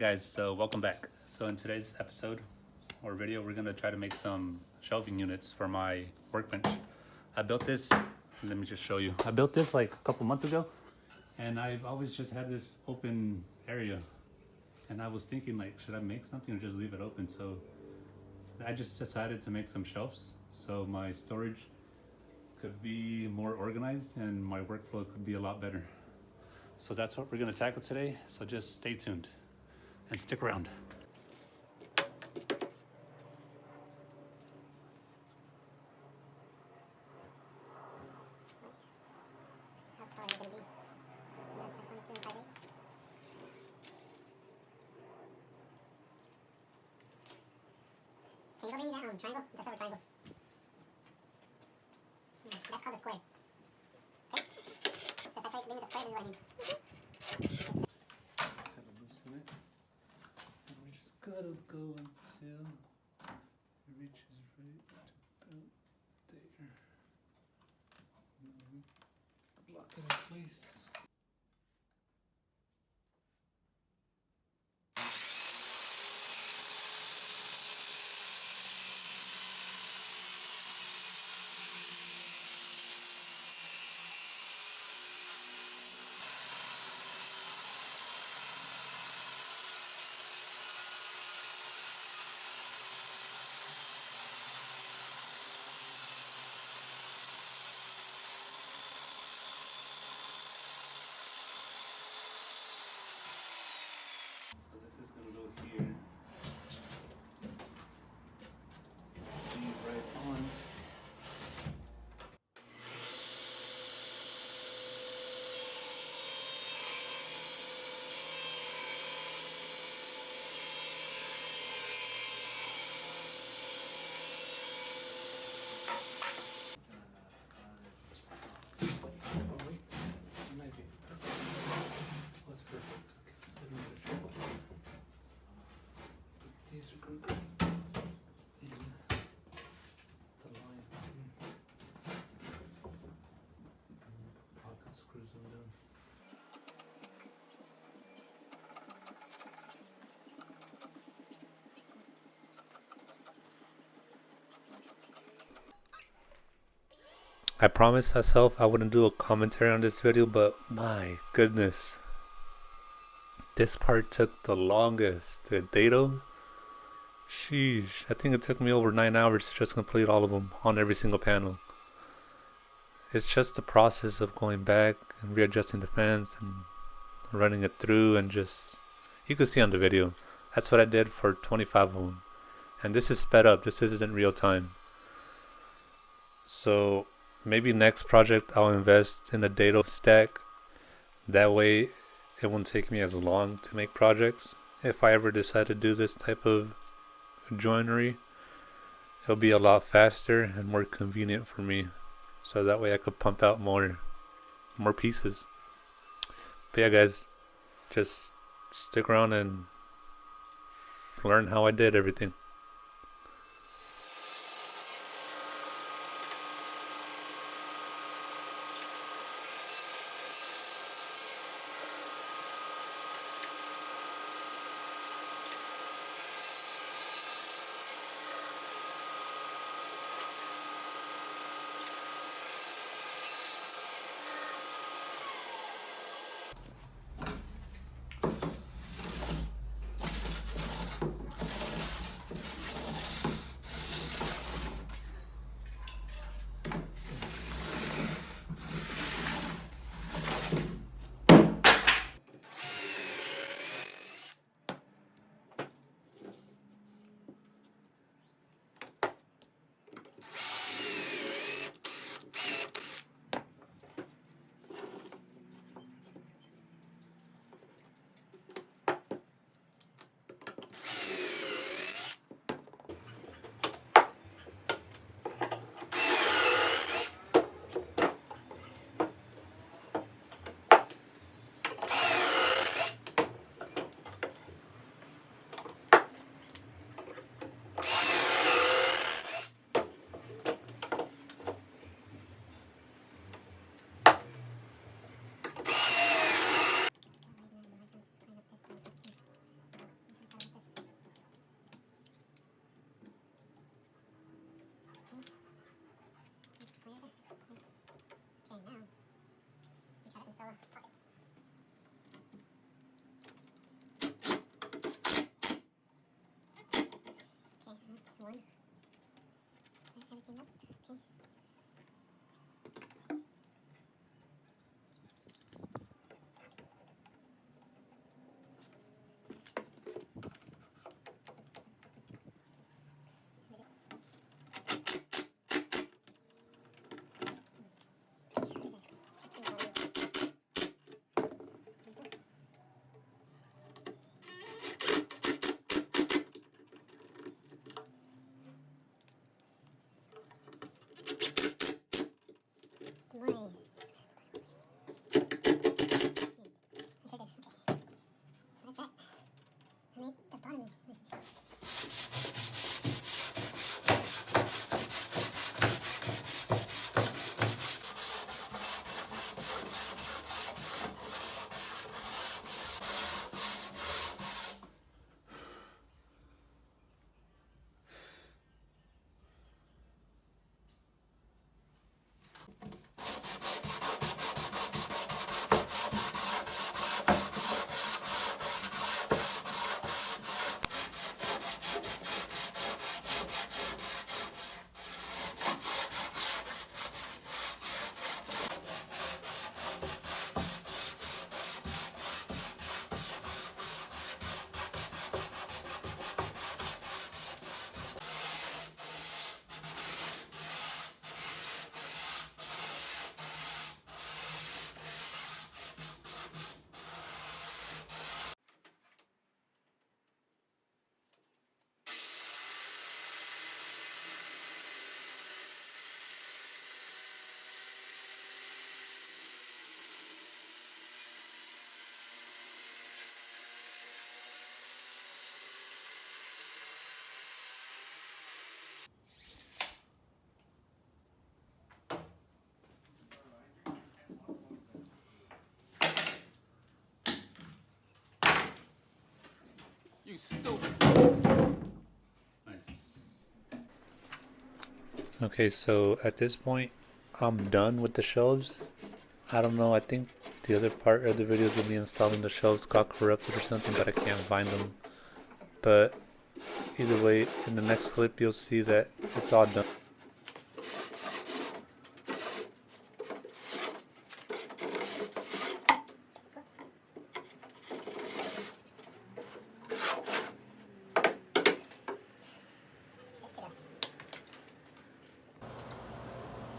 Guys, so welcome back. So in today's episode or video, we're gonna try to make some shelving units for my workbench. I built this, let me just show you. I built this like a couple months ago, and I've always just had this open area. And I was thinking like, should I make something or just leave it open? So I just decided to make some shelves so my storage could be more organized and my workflow could be a lot better. So that's what we're gonna tackle today. So just stay tuned and stick around. How tall are they going to be? That's like 22 and 5/8. Can you go bring me that triangle? That's a triangle. That's called a square. Okay? So if I tell you to bring me the square, this is what I mean. Kind of loosen it, and we just gotta go until it reaches right about there. Lock it in place. So this is gonna go here. So be right on. Oh wait, it might be perfect. What's perfect? Okay, so let me go triple. But these are gonna go in the line. Pocket screws them down. I promised myself I wouldn't do a commentary on this video, but my goodness. This part took the longest. The dado? Sheesh. I think it took me over 9 hours to just complete all of them on every single panel. It's just the process of going back and readjusting the fans and running it through and just... You can see on the video. That's what I did for 25 of them. And this is sped up. This isn't real time. So... maybe next project I'll invest in a dado stack. That way it won't take me as long to make projects. If I ever decide to do this type of joinery, it'll be a lot faster and more convenient for me. So that way I could pump out more pieces. But yeah guys, just stick around and learn how I did everything. You stupid. Nice. Okay, so at this point, I'm done with the shelves. I don't know, I think the other part of the videos of me installing the shelves got corrupted or something, but I can't find them. But either way, in the next clip, you'll see that it's all done.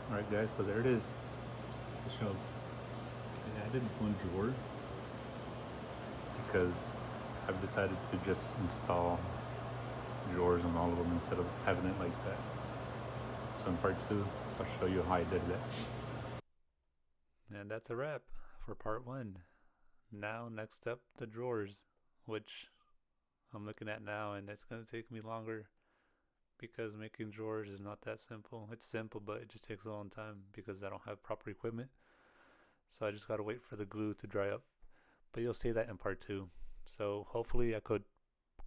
Alright guys, so there it is, the shelves. I added one drawer because I've decided to just install drawers on all of them instead of having it like that. So in part 2, I'll show you how I did that. And that's a wrap for part 1. Now next up, the drawers, which I'm looking at now, and it's going to take me longer because making drawers is not that simple. It's simple, but it just takes a long time because I don't have proper equipment. So I just gotta wait for the glue to dry up. But you'll see that in part 2. So hopefully I could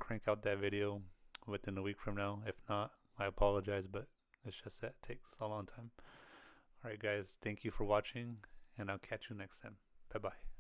crank out that video within a week from now. If not, I apologize, but it's just that it takes a long time. Alright guys, thank you for watching, and I'll catch you next time. Bye bye.